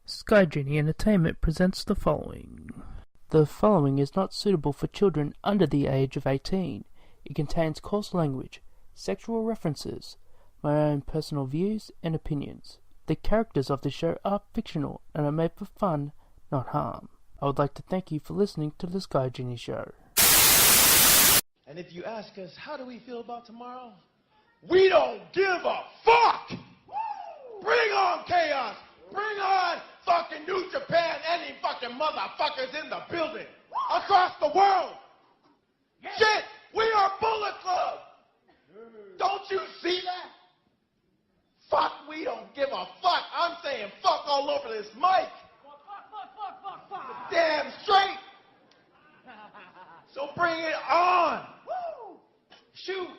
Sky Genie Entertainment presents the following. The following is not suitable for children under the age of 18. It contains coarse language, sexual references, my own personal views and opinions. The characters of the show are fictional and are made for fun, not harm. I would like to thank you for listening to the Sky Genie Show. And if you ask us, how do we feel about tomorrow? We don't give a fuck! Bring on chaos! Bring on fucking New Japan! Any fucking motherfuckers in the building! Across the world! Shit! We are Bullet Club! Don't you see that? Fuck, we don't give a fuck! I'm saying fuck all over this mic! Fuck! Damn straight! So bring it on! Woo! Shoot!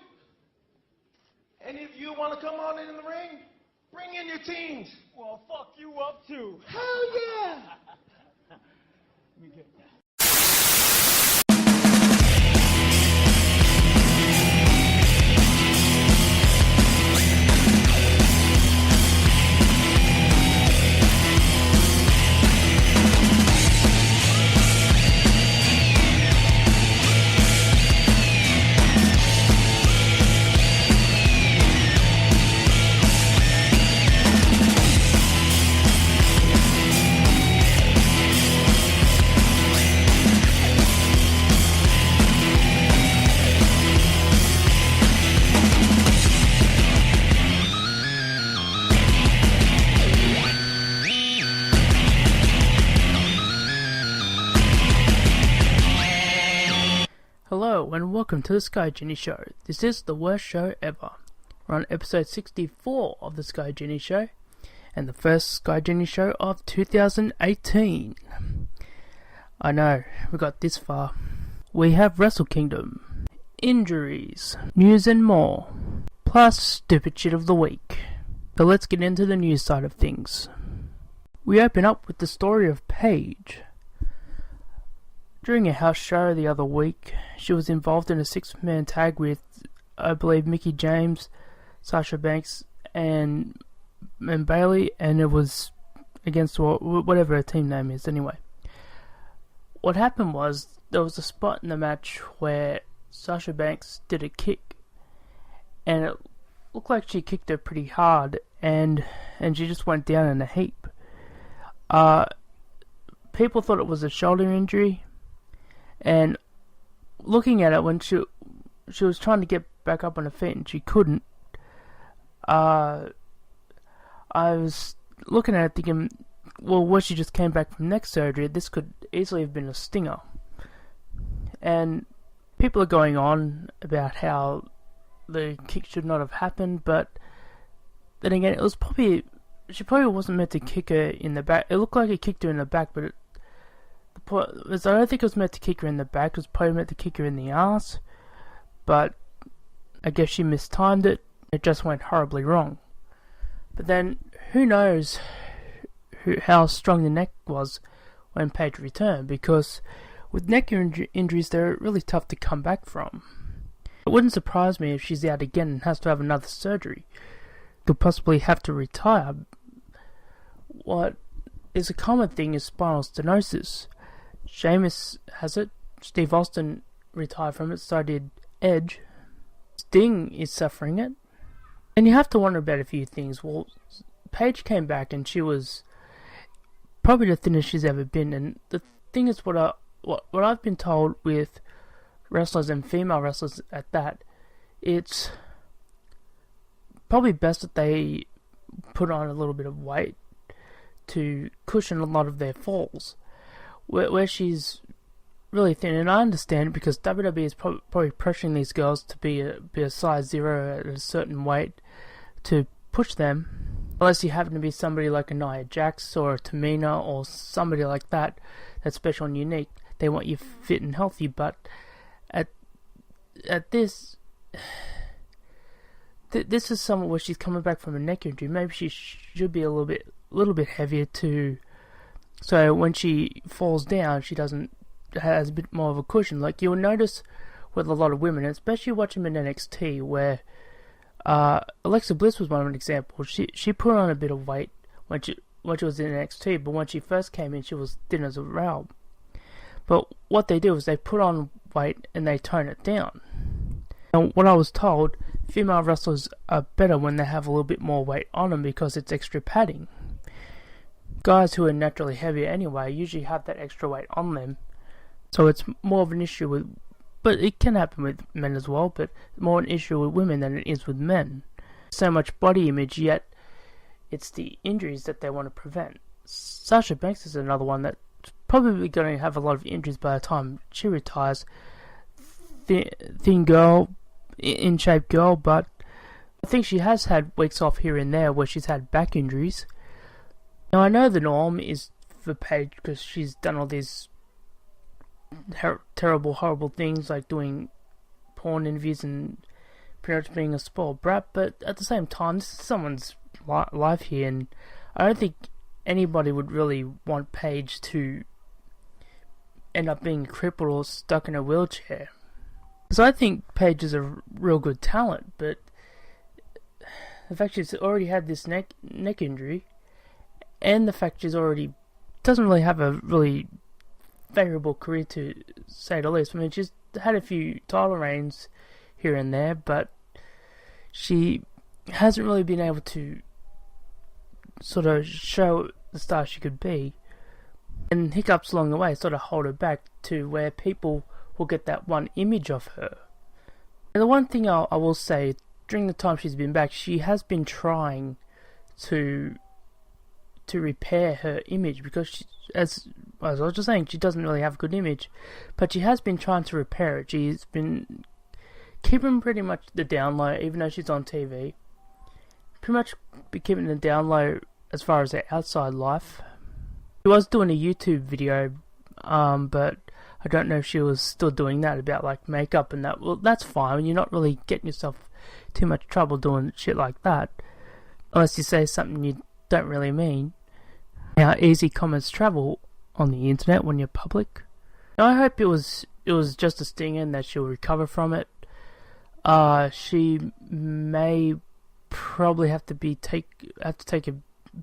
Any of you want to come on in the ring? Bring in your teams. Well, fuck you up too. Hell yeah! Let me get that. Hello and welcome to the Sky Genie Show. This is the worst show ever. We're on episode 64 of the Sky Genie Show, and the first Sky Genie Show of 2018. I know, we got this far. We have Wrestle Kingdom, injuries, news and more, plus stupid shit of the week. So let's get into the news side of things. We open up with the story of Paige. During a house show the other week, she was involved in a six-man tag with, I believe, Mickie James, Sasha Banks, and Bayley, and it was against whatever her team name is anyway. What happened was, there was a spot in the match where Sasha Banks did a kick, and it looked like she kicked her pretty hard, and she just went down in a heap. People thought it was a shoulder injury. And looking at it, when she was trying to get back up on her feet and she couldn't, I was looking at it thinking, well, what, she just came back from neck surgery, this could easily have been a stinger. And people are going on about how the kick should not have happened, but then again, she probably wasn't meant to kick her in the back. It looked like it kicked her in the back, but I don't think it was meant to kick her in the back. It was probably meant to kick her in the ass, but I guess she mistimed it. It just went horribly wrong. But then, who knows how strong the neck was when Paige returned, because with neck injuries, they're really tough to come back from. It wouldn't surprise me if she's out again and has to have another surgery. Could possibly have to retire. What is a common thing is spinal stenosis. Sheamus has it, Steve Austin retired from it, so did Edge. Sting is suffering it. And you have to wonder about a few things. Well, Paige came back and she was probably the thinnest she's ever been. And the thing is, what I've been told with wrestlers and female wrestlers at that, it's probably best that they put on a little bit of weight to cushion a lot of their falls. Where she's really thin, and I understand because WWE is probably pressuring these girls to be a size 0 at a certain weight to push them, unless you happen to be somebody like a Nia Jax or a Tamina or somebody like that that's special and unique. They want you fit and healthy, but at this is someone where she's coming back from a neck injury. Maybe she should be a little bit heavier too. So when she falls down, she has a bit more of a cushion. Like you'll notice with a lot of women, especially watching them in NXT, where Alexa Bliss was one of an example. She put on a bit of weight when when she was in NXT, but when she first came in, she was thin as a rail. But what they do is they put on weight and they tone it down. And what I was told, female wrestlers are better when they have a little bit more weight on them because it's extra padding. Guys who are naturally heavier anyway usually have that extra weight on them, so it's more of an issue with, but it can happen with men as well, but more an issue with women than it is with men. So much body image, yet it's the injuries that they want to prevent. Sasha Banks is another one that's probably going to have a lot of injuries by the time she retires. Thin girl, in shape girl, but I think she has had weeks off here and there where she's had back injuries. Now I know the norm is for Paige because she's done all these terrible, horrible things like doing porn interviews and pretty much being a spoiled brat, but at the same time, this is someone's life here, and I don't think anybody would really want Paige to end up being crippled or stuck in a wheelchair. Because I think Paige is a real good talent, but the fact she's already had this neck injury, and the fact she's already doesn't really have a really favourable career to say the least. I mean, she's had a few title reigns here and there, but she hasn't really been able to sort of show the star she could be. And hiccups along the way sort of hold her back to where people will get that one image of her. And the one thing I will say, during the time she's been back, she has been trying to repair her image, because she, as I was just saying, she doesn't really have a good image, but she has been trying to repair it. She's been keeping pretty much the down low, even though she's on TV. Pretty much be keeping the down low as far as her outside life. She was doing a YouTube video, but I don't know if she was still doing that about like makeup and that. Well, that's fine. You're not really getting yourself too much trouble doing shit like that, unless you say something you don't really mean. How easy comments travel on the internet when you're public. I hope it was just a stinger and that she'll recover from it. She may probably have to take a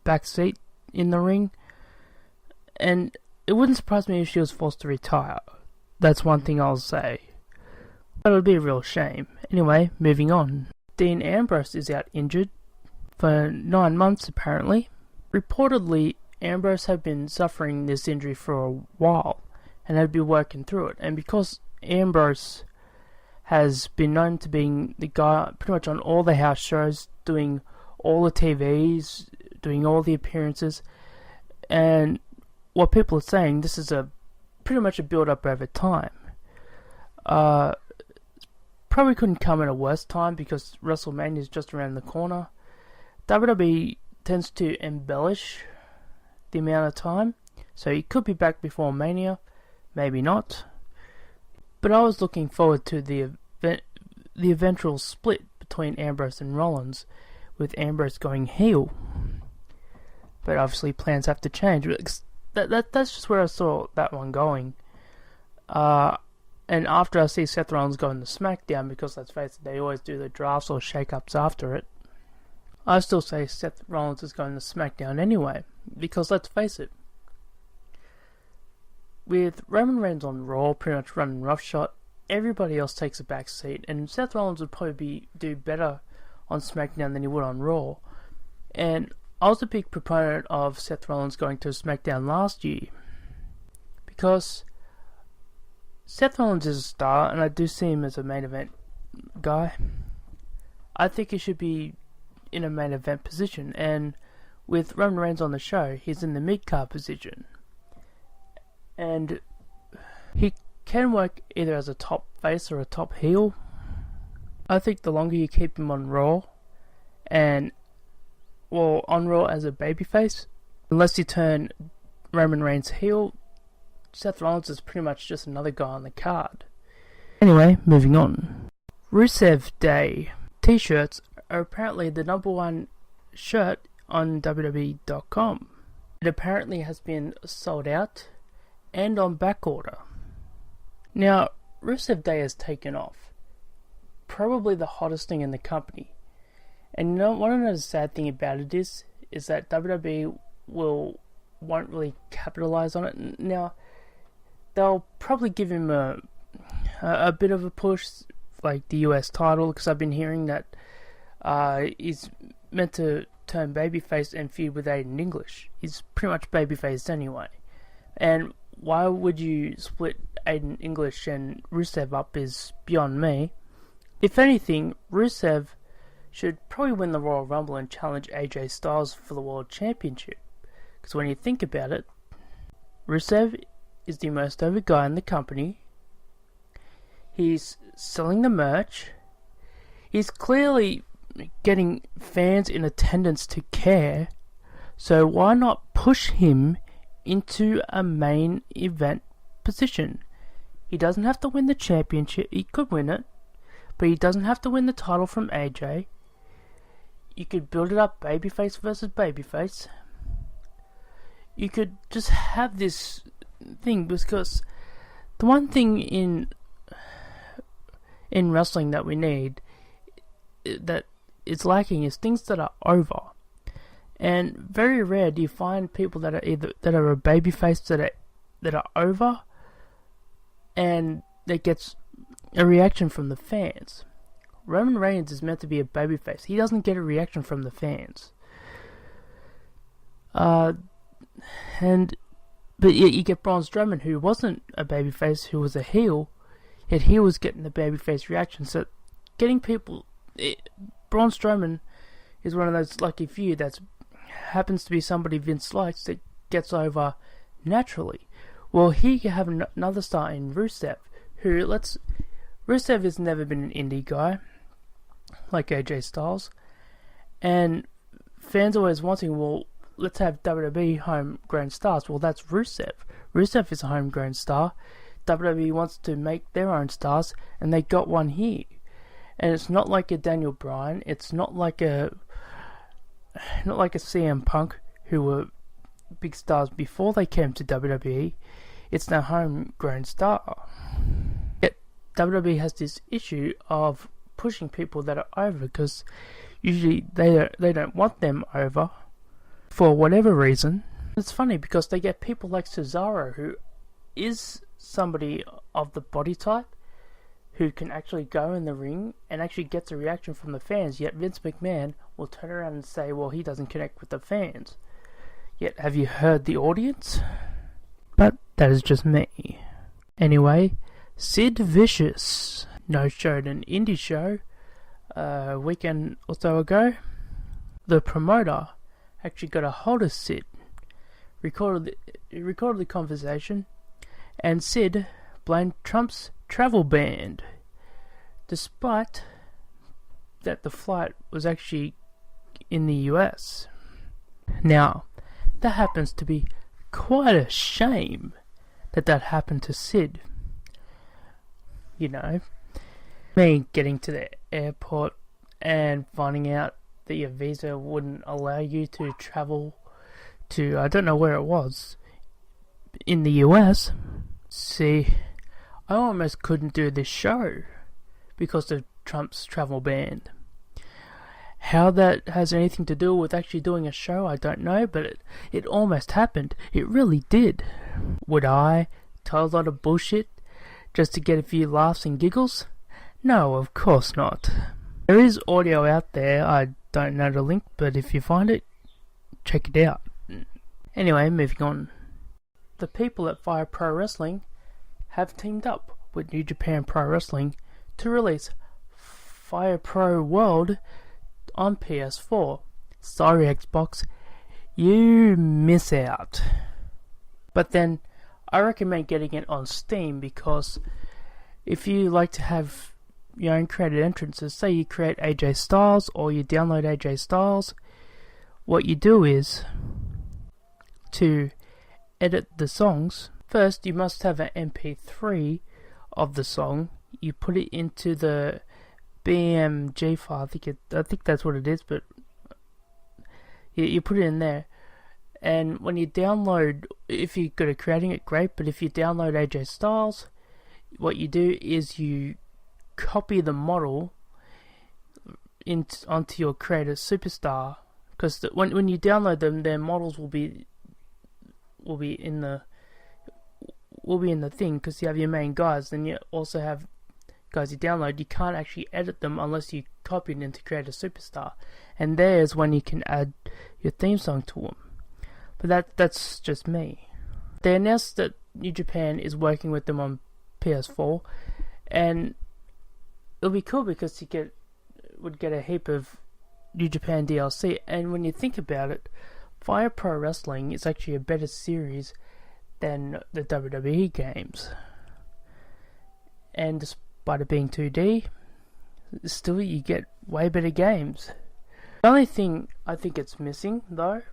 back seat in the ring, and it wouldn't surprise me if she was forced to retire. That's one thing I'll say. But it would be a real shame. Anyway, moving on. Dean Ambrose is out injured for 9 months apparently. Reportedly, Ambrose had been suffering this injury for a while and had been working through it. And because Ambrose has been known to being the guy pretty much on all the house shows, doing all the TVs, doing all the appearances, and what people are saying, this is pretty much a build-up over time. Probably couldn't come at a worse time because WrestleMania is just around the corner. WWE tends to embellish the amount of time, so he could be back before Mania, maybe not. But I was looking forward to the eventual split between Ambrose and Rollins, with Ambrose going heel. But obviously plans have to change. That's just where I saw that one going. And after I see Seth Rollins going to SmackDown, because let's face it, they always do the drafts or shake-ups after it, I still say Seth Rollins is going to SmackDown anyway, because let's face it, with Roman Reigns on Raw pretty much running roughshod, everybody else takes a back seat, and Seth Rollins would probably do better on SmackDown than he would on Raw. And I was a big proponent of Seth Rollins going to SmackDown last year, because Seth Rollins is a star, and I do see him as a main event guy. I think he should be in a main event position, and with Roman Reigns on the show, he's in the mid-card position. And he can work either as a top face or a top heel. I think the longer you keep him on Raw, on Raw as a babyface, unless you turn Roman Reigns heel, Seth Rollins is pretty much just another guy on the card. Anyway, moving on. Rusev Day t-shirts are apparently the #1 shirt on WWE.com. It apparently has been sold out and on back order. Now, Rusev Day has taken off. Probably the hottest thing in the company. And you know, one of the sad thing about it is that WWE won't really capitalize on it. Now, they'll probably give him a bit of a push, like the US title, because I've been hearing that he's meant to turn babyface and feud with Aiden English. He's pretty much babyfaced anyway. And why would you split Aiden English and Rusev up is beyond me. If anything, Rusev should probably win the Royal Rumble and challenge AJ Styles for the World Championship. Because when you think about it, Rusev is the most over guy in the company. He's selling the merch. He's clearly getting fans in attendance to care. So why not push him into a main event position? He doesn't have to win the championship. He could win it, but he doesn't have to win the title from AJ. You could build it up babyface versus babyface. You could just have this thing, because the one thing in wrestling that we need, that is lacking, is things that are over. And very rare do you find people that are a babyface that are over and that gets a reaction from the fans. Roman Reigns is meant to be a babyface. He doesn't get a reaction from the fans. But yet you get Braun Strowman, who wasn't a babyface, who was a heel, yet he was getting the babyface reaction. So getting people... Braun Strowman is one of those lucky few that happens to be somebody Vince likes that gets over naturally. Well, here you have another star in Rusev, Rusev has never been an indie guy, like AJ Styles, and fans always wanting, well, let's have WWE homegrown stars. Well, that's Rusev. Rusev is a homegrown star. WWE wants to make their own stars, and they got one here. And it's not like a Daniel Bryan. It's not like a CM Punk, who were big stars before they came to WWE. It's their homegrown star. Yet WWE has this issue of pushing people that are over, because usually they don't want them over for whatever reason. It's funny because they get people like Cesaro, who is somebody of the body type, who can actually go in the ring and actually gets a reaction from the fans, yet Vince McMahon will turn around and say, well, he doesn't connect with the fans. Yet, have you heard the audience? But that is just me. Anyway, Sid Vicious no-showed an indie show a weekend or so ago. The promoter actually got a hold of Sid, recorded the conversation, and Sid blamed Trump's travel ban, despite that the flight was actually in the US. Now, that happens to be quite a shame that happened to Sid. You know, me getting to the airport and finding out that your visa wouldn't allow you to travel to, I don't know where it was, in the US. See, I almost couldn't do this show because of Trump's travel ban. How that has anything to do with actually doing a show, I don't know, but it almost happened. It really did. Would I tell a lot of bullshit just to get a few laughs and giggles? No, of course not. There is audio out there, I don't know the link, but if you find it, check it out. Anyway, moving on. The people at Fire Pro Wrestling have teamed up with New Japan Pro Wrestling to release Fire Pro World on PS4. Sorry, Xbox, you miss out. But then, I recommend getting it on Steam, because if you like to have your own created entrances, say you create AJ Styles or you download AJ Styles, what you do is, to edit the songs, first you must have an MP3 of the song. You put it into the BMG file, I think that's what it is, but you put it in there, and when you download, if you're good at creating it, great, but if you download AJ Styles, what you do is you copy the model onto your creator superstar, because when you download them, their models will be in the thing, because you have your main guys, then you also have guys you download. You can't actually edit them unless you copy it in to create a superstar, and there's when you can add your theme song to them. But that's just me. They announced that New Japan is working with them on PS4, and it'll be cool because you would get a heap of New Japan DLC. And when you think about it, Fire Pro Wrestling is actually a better series than the WWE games. And despite it being 2D, still you get way better games. The only thing I think it's missing, though,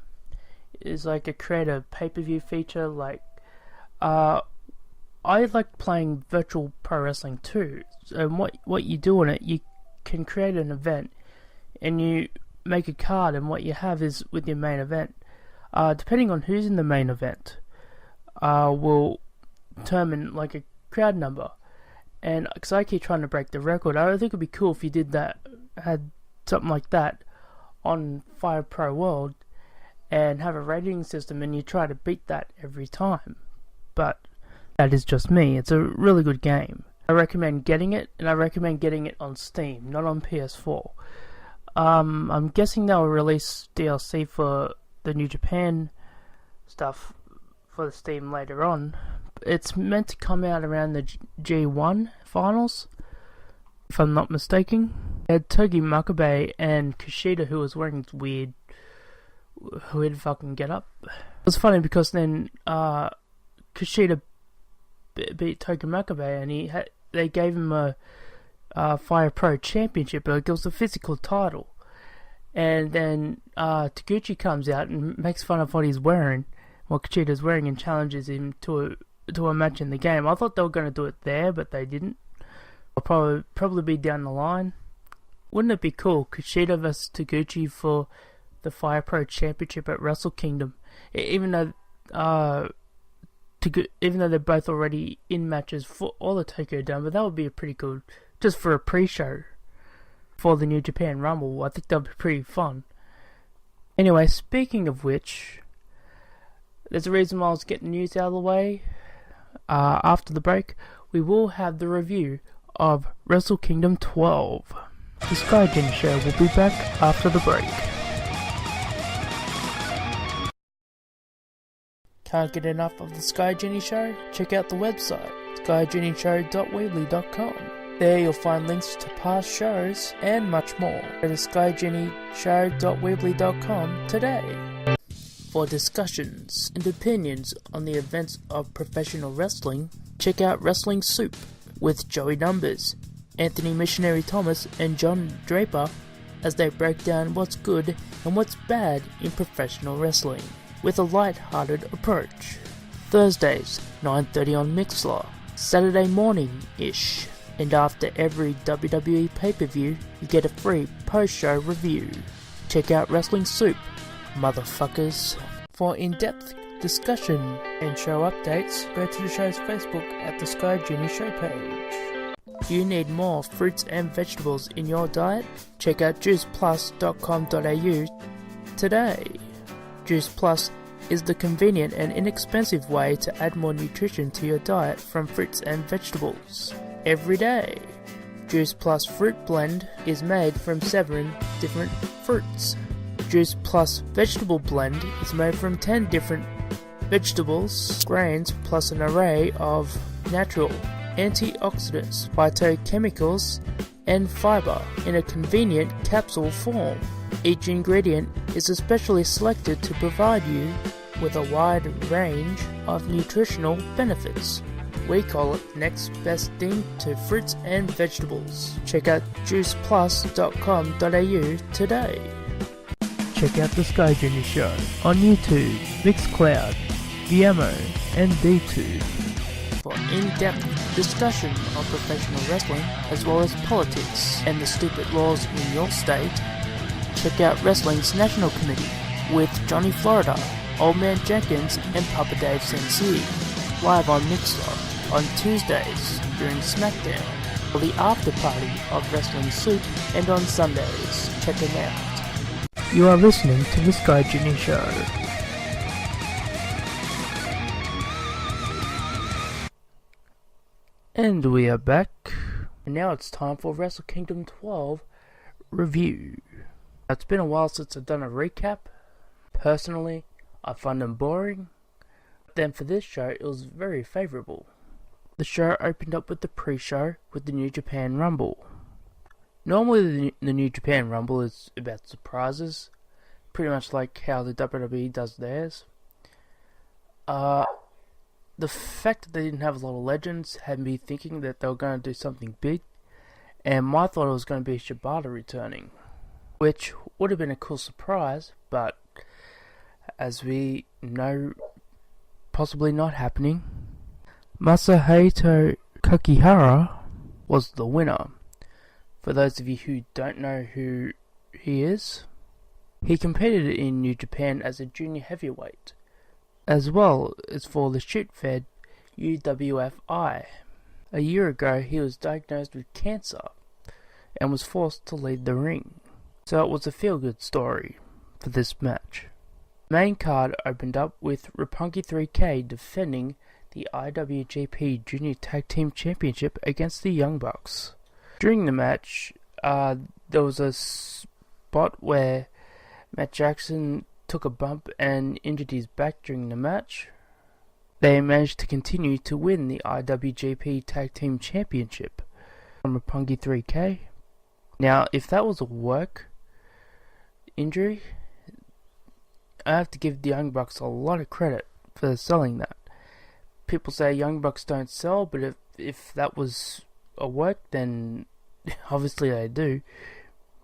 is like a creator pay-per-view feature. Like, I like playing virtual pro wrestling too. And what you do on it, you can create an event, and you make a card, and what you have is with your main event. Depending on who's in the main event, will determine like a crowd number. And because I keep trying to break the record, I think it'd be cool if you did that, had something like that on Fire Pro World, and have a rating system, and you try to beat that every time. But that is just me. It's a really good game. I recommend getting it, and I recommend getting it on Steam, not on PS4. I'm guessing they'll release DLC for the New Japan stuff for the Steam later on. It's meant to come out around the G1 finals, if I'm not mistaken. They had Togi Makabe and Kushida, who was wearing weird fucking get up. It was funny because then Kushida beat Togi Makabe, and they gave him a Fire Pro Championship, but it was a physical title. And then Taguchi comes out and makes fun of what he's wearing, what Kushida's wearing, and challenges him to a match in the game. I thought they were going to do it there, but they didn't. It'll probably be down the line. Wouldn't it be cool, Kushida vs Taguchi for the Fire Pro Championship at Wrestle Kingdom? Even though they're both already in matches for all the Tokyo Dome, but that would be a pretty good, just for a pre-show for the New Japan Rumble. I think that would be pretty fun. Anyway, speaking of which, there's a reason why I was getting news out of the way. After the break, we will have the review of Wrestle Kingdom 12. The Sky Genie Show will be back after the break. Can't get enough of the Sky Genie Show? Check out the website, skygenieShow.weebly.com. There you'll find links to past shows and much more. Go to skygenieShow.weebly.com today. For discussions and opinions on the events of professional wrestling, check out Wrestling Soup with Joey Numbers, Anthony Missionary Thomas, and John Draper as they break down what's good and what's bad in professional wrestling with a light-hearted approach. Thursdays, 9:30 on Mixlr, Saturday morning-ish, and after every WWE pay-per-view, you get a free post-show review. Check out Wrestling Soup, motherfuckers. For in-depth discussion and show updates, go to the show's Facebook at the Sky Genie Show page. Do you need more fruits and vegetables in your diet? Check out juiceplus.com.au today. Juice Plus is the convenient and inexpensive way to add more nutrition to your diet from fruits and vegetables every day. Juice Plus Fruit Blend is made from 7 different fruits. Juice Plus Vegetable Blend is made from 10 different vegetables, grains, plus an array of natural antioxidants, phytochemicals, and fiber in a convenient capsule form. Each ingredient is especially selected to provide you with a wide range of nutritional benefits. We call it next best thing to fruits and vegetables. Check out juiceplus.com.au today. Check out the Sky Genie Show on YouTube, Mixcloud, Vimeo, and DTube for in-depth discussion of professional wrestling as well as politics and the stupid laws in your state. Check out Wrestling's National Committee with Johnny Florida, Old Man Jenkins, and Papa Dave Sensei, live on Mixlr on Tuesdays during SmackDown, for the after party of Wrestling Soup, and on Sundays. Check them out. You are listening to the Sky Genie Show. And we are back. And now it's time for Wrestle Kingdom 12 review. It's been a while since I've done a recap. Personally, I find them boring. Then for this show, it was very favourable. The show opened up with the pre-show with the New Japan Rumble. Normally the New Japan Rumble is about surprises, pretty much like how the WWE does theirs. The fact that they didn't have a lot of legends had me thinking that they were going to do something big, and my thought it was going to be Shibata returning, which would have been a cool surprise, but as we know, possibly not happening. Masahito Kakihara was the winner. For those of you who don't know who he is, he competed in New Japan as a junior heavyweight, as well as for the shoot-fed UWFI. A year ago, he was diagnosed with cancer and was forced to leave the ring. So it was a feel-good story for this match. The main card opened up with Roppongi 3K defending the IWGP Junior Tag Team Championship against the Young Bucks. During the match, there was a spot where Matt Jackson took a bump and injured his back during the match. They managed to continue to win the IWGP Tag Team Championship from Roppongi 3K. Now, if that was a work injury, I have to give the Young Bucks a lot of credit for selling that. People say Young Bucks don't sell, but if that was a work, then obviously they do.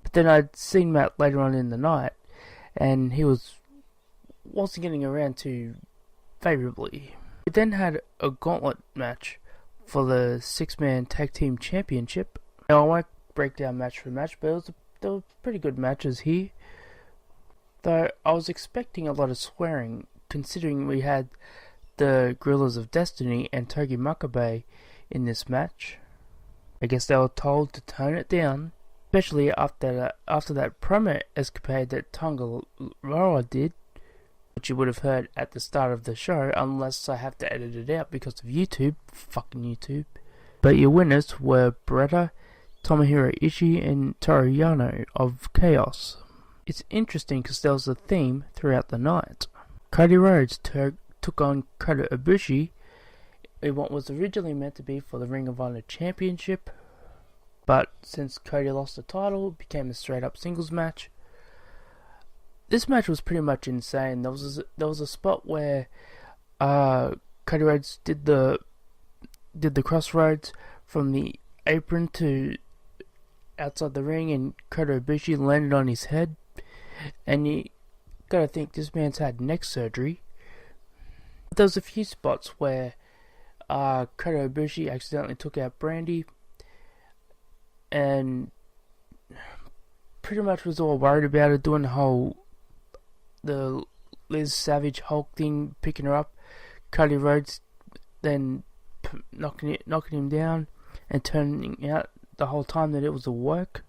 But then I'd seen Matt later on in the night, and he wasn't getting around too favourably. We then had a gauntlet match for the 6-man Tag Team Championship. Now I won't break down match for match, but there were pretty good matches here. Though I was expecting a lot of swearing, considering we had the Gorillas of Destiny and Togi Makabe in this match. I guess they were told to tone it down, especially after that promo escapade that Tonga Loa did, which you would have heard at the start of the show, unless I have to edit it out because of YouTube. Fucking YouTube. But your winners were Beretta, Tomohiro Ishii, and Toru Yano of Chaos. It's interesting because there was a theme throughout the night. Cody Rhodes took on Kota Ibushi in what was originally meant to be for the Ring of Honor Championship, but since Cody lost the title, it became a straight up singles match. This match was pretty much insane. There was a spot where Cody Rhodes did the crossroads from the apron to outside the ring, and Kota Ibushi landed on his head, and you gotta think this man's had neck surgery. There was a few spots where Kota Ibushi accidentally took out Brandy, and pretty much was all worried about it, doing the Liz Savage Hulk thing, picking her up. Cody Rhodes then knocking him down and turning out the whole time that it was a work.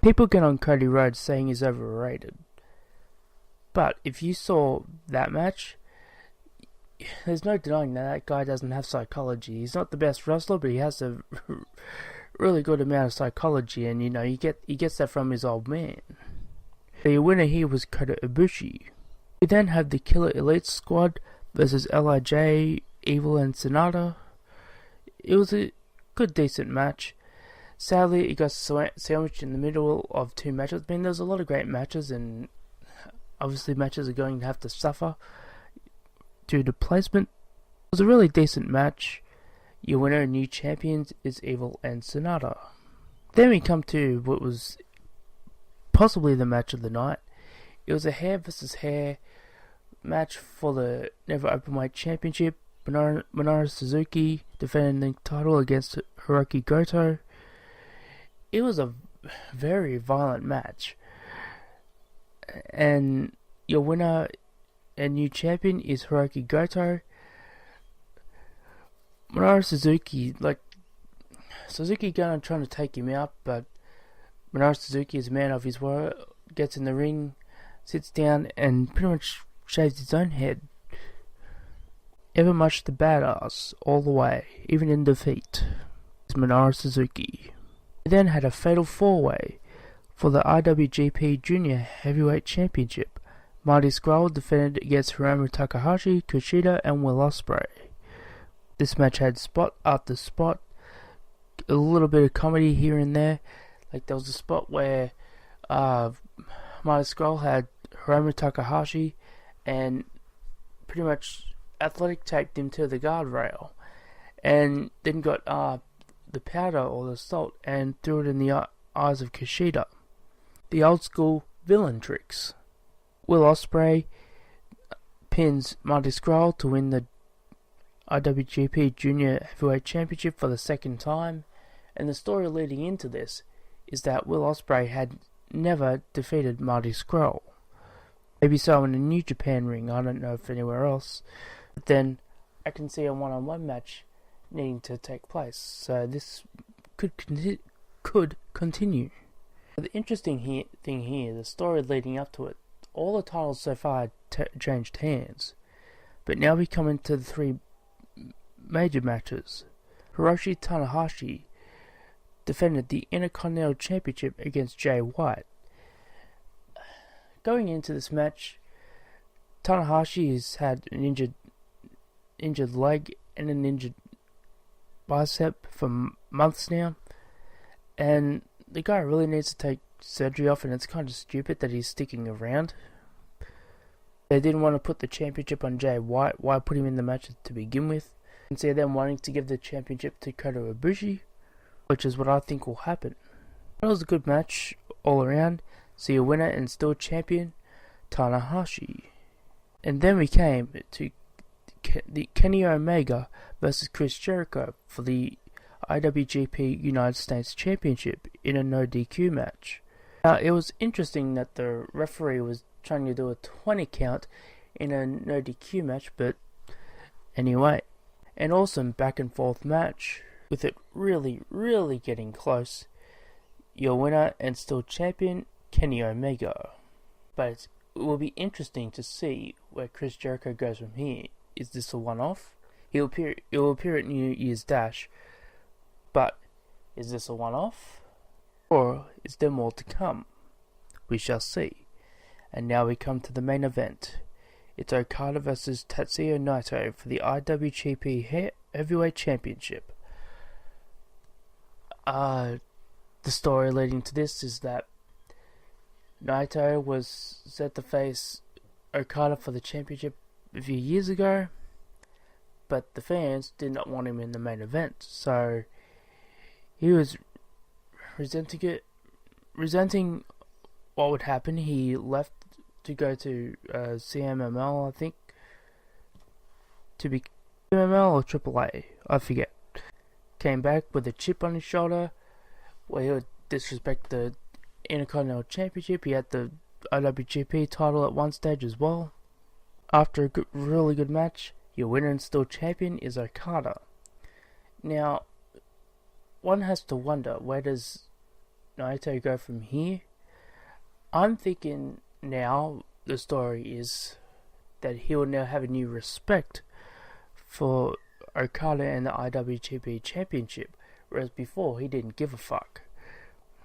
People get on Cody Rhodes saying he's overrated, but if you saw that match, there's no denying that guy doesn't have psychology. He's not the best wrestler, but he has a really good amount of psychology, and he gets that from his old man. The winner here was Kota Ibushi. We then have the Killer Elite Squad versus LIJ, Evil, and Sonata. It was a good, decent match. Sadly, it got sandwiched in the middle of two matches. I mean, there's a lot of great matches, and obviously matches are going to have to suffer due to placement. It was a really decent match. Your winner and new champions is Evil and Sonata. Then we come to what was possibly the match of the night. It was a hair versus hair match for the Never Openweight Championship. Minoru Suzuki defending the title against Hiroki Goto. It was a very violent match, and your winner and new champion is Hiroki Goto. Minoru Suzuki, Suzuki trying to take him out, but Minoru Suzuki is a man of his word, gets in the ring, sits down and pretty much shaves his own head. Ever much the badass, all the way, even in defeat, is Minoru Suzuki. He then had a fatal 4-way for the IWGP Junior Heavyweight Championship. Marty Scurll defended against Hiromu Takahashi, Kushida, and Will Ospreay. This match had spot after spot, a little bit of comedy here and there. Like there was a spot where Marty Scurll had Hiromu Takahashi and pretty much athletic taped him to the guardrail, and then got the powder or the salt and threw it in the eyes of Kushida. The old school villain tricks. Will Ospreay pins Marty Scurll to win the IWGP Junior Heavyweight Championship for the second time, and the story leading into this is that Will Ospreay had never defeated Marty Scurll. Maybe so in a New Japan ring, I don't know if anywhere else. But then I can see a one-on-one match needing to take place, so this could continue. The interesting thing here, the story leading up to it, all the titles so far changed hands, but now we come into the three major matches. Hiroshi Tanahashi defended the Intercontinental Championship against Jay White. Going into this match, Tanahashi has had an injured leg and an injured bicep for months now, and the guy really needs to take surgery off, and it's kind of stupid that he's sticking around. They didn't want to put the championship on Jay White. Why put him in the match to begin with? Instead of them wanting to give the championship to Kota Ibushi, which is what I think will happen. It was a good match all around. See a winner and still champion, Tanahashi. And then we came to the Kenny Omega versus Chris Jericho for the IWGP United States Championship in a no DQ match. Now, it was interesting that the referee was trying to do a 20 count in a no DQ match, but anyway. An awesome back and forth match, with it really, really getting close. Your winner and still champion, Kenny Omega. But it will be interesting to see where Chris Jericho goes from here. Is this a one-off? He'll appear at New Year's Dash, but is this a one-off? Or is there more to come? We shall see. And now we come to the main event. It's Okada versus Tetsuya Naito for the IWGP Heavyweight Championship. The story leading to this is that Naito was set to face Okada for the championship a few years ago, but the fans did not want him in the main event, so he was resenting what would happen. He left to go to CMML, I think, to be CMML or AAA, I forget. Came back with a chip on his shoulder, where he would disrespect the Intercontinental Championship. He had the IWGP title at one stage as well. After a really good match, your winner and still champion is Okada. Now, one has to wonder, where does Naito go from here? I'm thinking now the story is that he will now have a new respect for Okada and the IWGP Championship, whereas before he didn't give a fuck.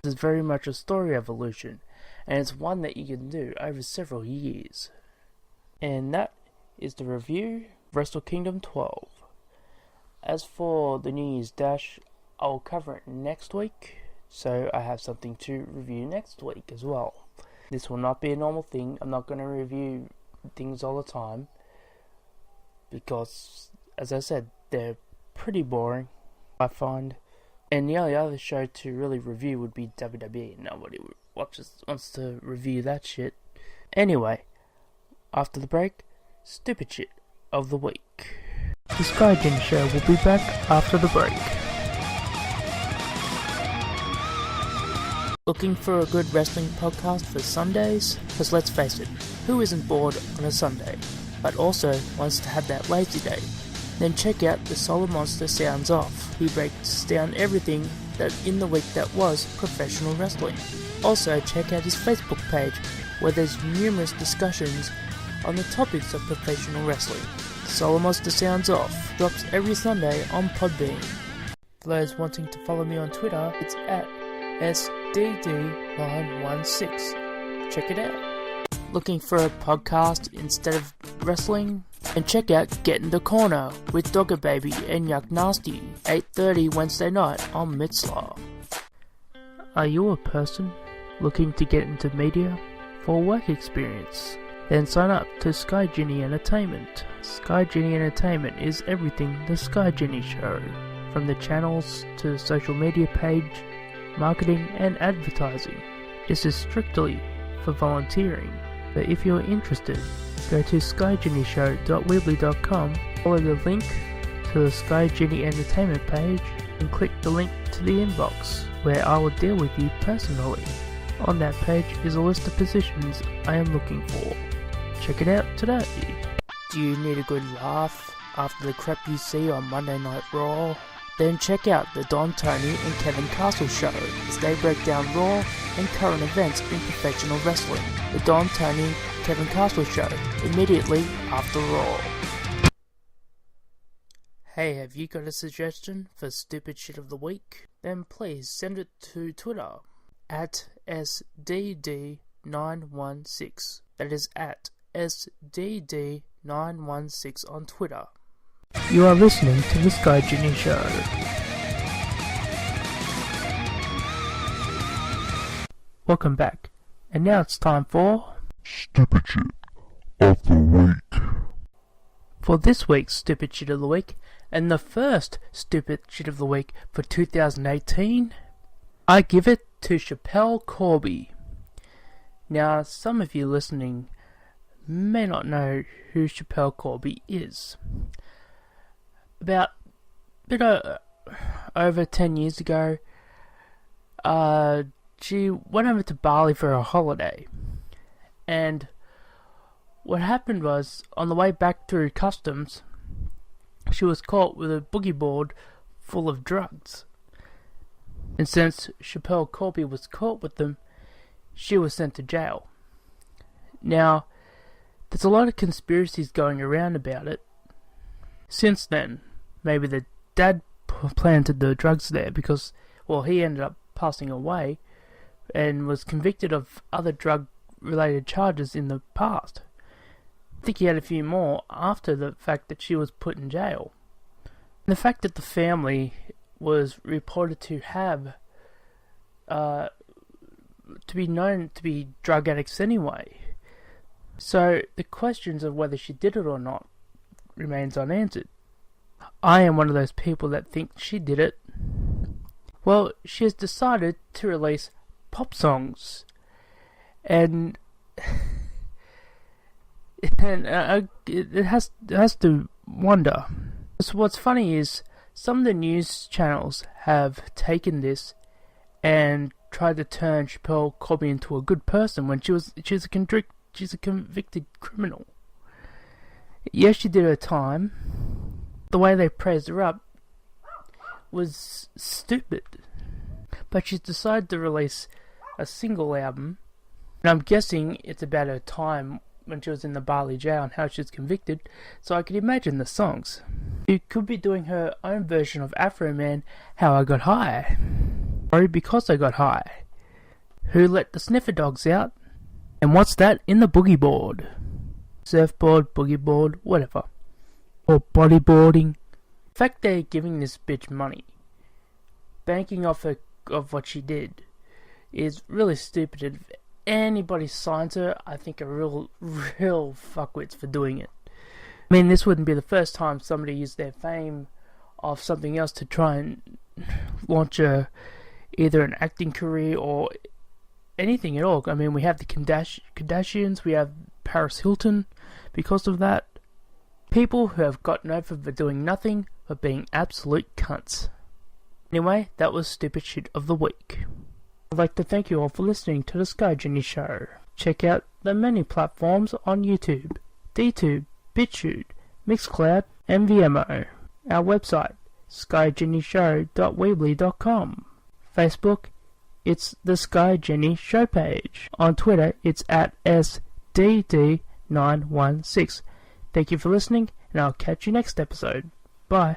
This is very much a story evolution, and it's one that you can do over several years. And that is the review of Wrestle Kingdom 12. As for the New Year's Dash, I'll cover it next week, so I have something to review next week as well. This will not be a normal thing. I'm not going to review things all the time, because, as I said, they're pretty boring, I find. And the only other show to really review would be WWE. Nobody wants to review that shit. Anyway, after the break, stupid shit of the week. The Sky Genie Show will be back after the break. Looking for a good wrestling podcast for Sundays? Because let's face it, who isn't bored on a Sunday, but also wants to have that lazy day? Then check out the Solomonster Sounds off. He breaks down everything that in the week that was professional wrestling. Also check out his Facebook page, where there's numerous discussions on the topics of professional wrestling. Solomonster Sounds Off drops every Sunday on Podbean. For those wanting to follow me on Twitter, it's at SDD916. Check it out. Looking for a podcast instead of wrestling? And check out Get in the Corner with Dogger Baby and Yuck Nasty, 8:30 Wednesday night on Mixlr. Are you a person looking to get into media for work experience? Then sign up to Sky Genie Entertainment. Sky Genie Entertainment is everything the Sky Genie Show, from the channels to the social media page, marketing and advertising. This is strictly for volunteering, but if you're interested, go to skygenieshow.weebly.com, follow the link to the Sky Genie Entertainment page, and click the link to the inbox, where I will deal with you personally. On that page is a list of positions I am looking for. Check it out today. Do you need a good laugh after the crap you see on Monday Night Raw? Then check out the Don Tony and Kevin Castle show as they break down Raw and current events in professional wrestling. The Don Tony Kevin Castle show, immediately after Raw. Hey, have you got a suggestion for stupid shit of the week? Then please send it to Twitter at SDD916. That is at SDD916 on Twitter. You are listening to the Sky Genie Show. Welcome back, and now it's time for Stupid Shit of the Week. For this week's Stupid Shit of the Week, and the first Stupid Shit of the Week for 2018, I give it to Chappelle Corby. Now, some of you listening may not know who Chappelle Corby is. About over 10 years ago, she went over to Bali for a holiday, and what happened was, on the way back through customs, she was caught with a boogie board full of drugs, and since Chappelle Corby was caught with them, she was sent to jail. Now, there's a lot of conspiracies going around about it. Since then, maybe the dad planted the drugs there because, well, he ended up passing away and was convicted of other drug-related charges in the past. I think he had a few more after the fact that she was put in jail. And the fact that the family was reported to have, to be known to be drug addicts anyway. So the questions of whether she did it or not remains unanswered. I am one of those people that think she did it. Well, she has decided to release pop songs, and it has to wonder. So what's funny is some of the news channels have taken this and tried to turn Chappelle Corby into a good person when she's a convicted criminal. Yes, she did her time. The way they praised her up was stupid. But she's decided to release a single album, and I'm guessing it's about her time when she was in the Bali jail and how she was convicted, so I could imagine the songs. She could be doing her own version of Afro Man, How I Got High, or Because I Got High, Who Let the Sniffer Dogs Out, and What's That in the Boogie Board? Surfboard, boogie board, whatever. Or bodyboarding. The fact they're giving this bitch money, banking off her of what she did, is really stupid. If anybody signs her, I think are real fuckwits for doing it. I mean, this wouldn't be the first time somebody used their fame of something else to try and launch either an acting career or anything at all. I mean, we have the Kardashians, we have Paris Hilton because of that. People who have gotten over for doing nothing but being absolute cunts. Anyway, that was Stupid Shit of the Week. I'd like to thank you all for listening to the Sky Genie Show. Check out the many platforms on YouTube, DTube, BitChute, Mixcloud, and Vimeo. Our website, skygenieshow.weebly.com. Facebook, it's the Sky Genie Show page. On Twitter, it's at SDD916. Thank you for listening, and I'll catch you next episode. Bye.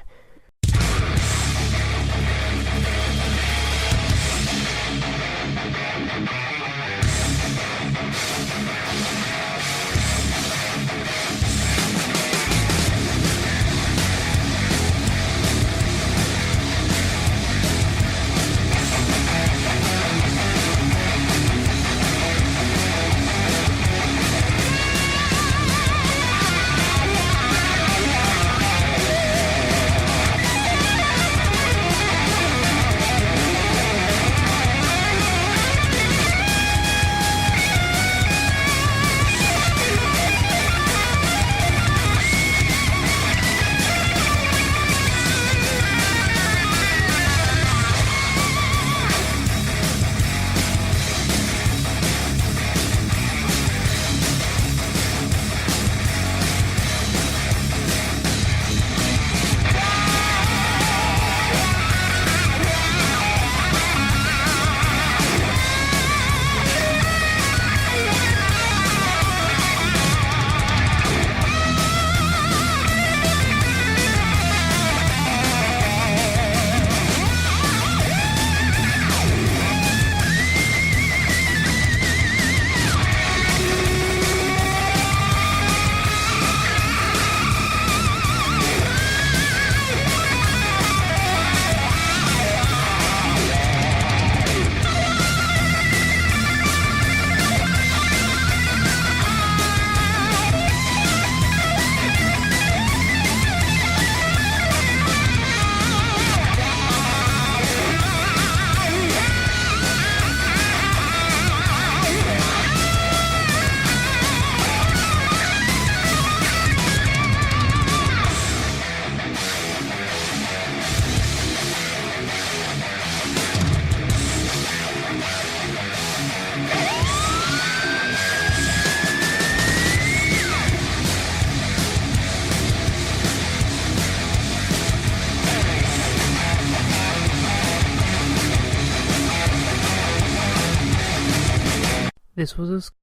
This was a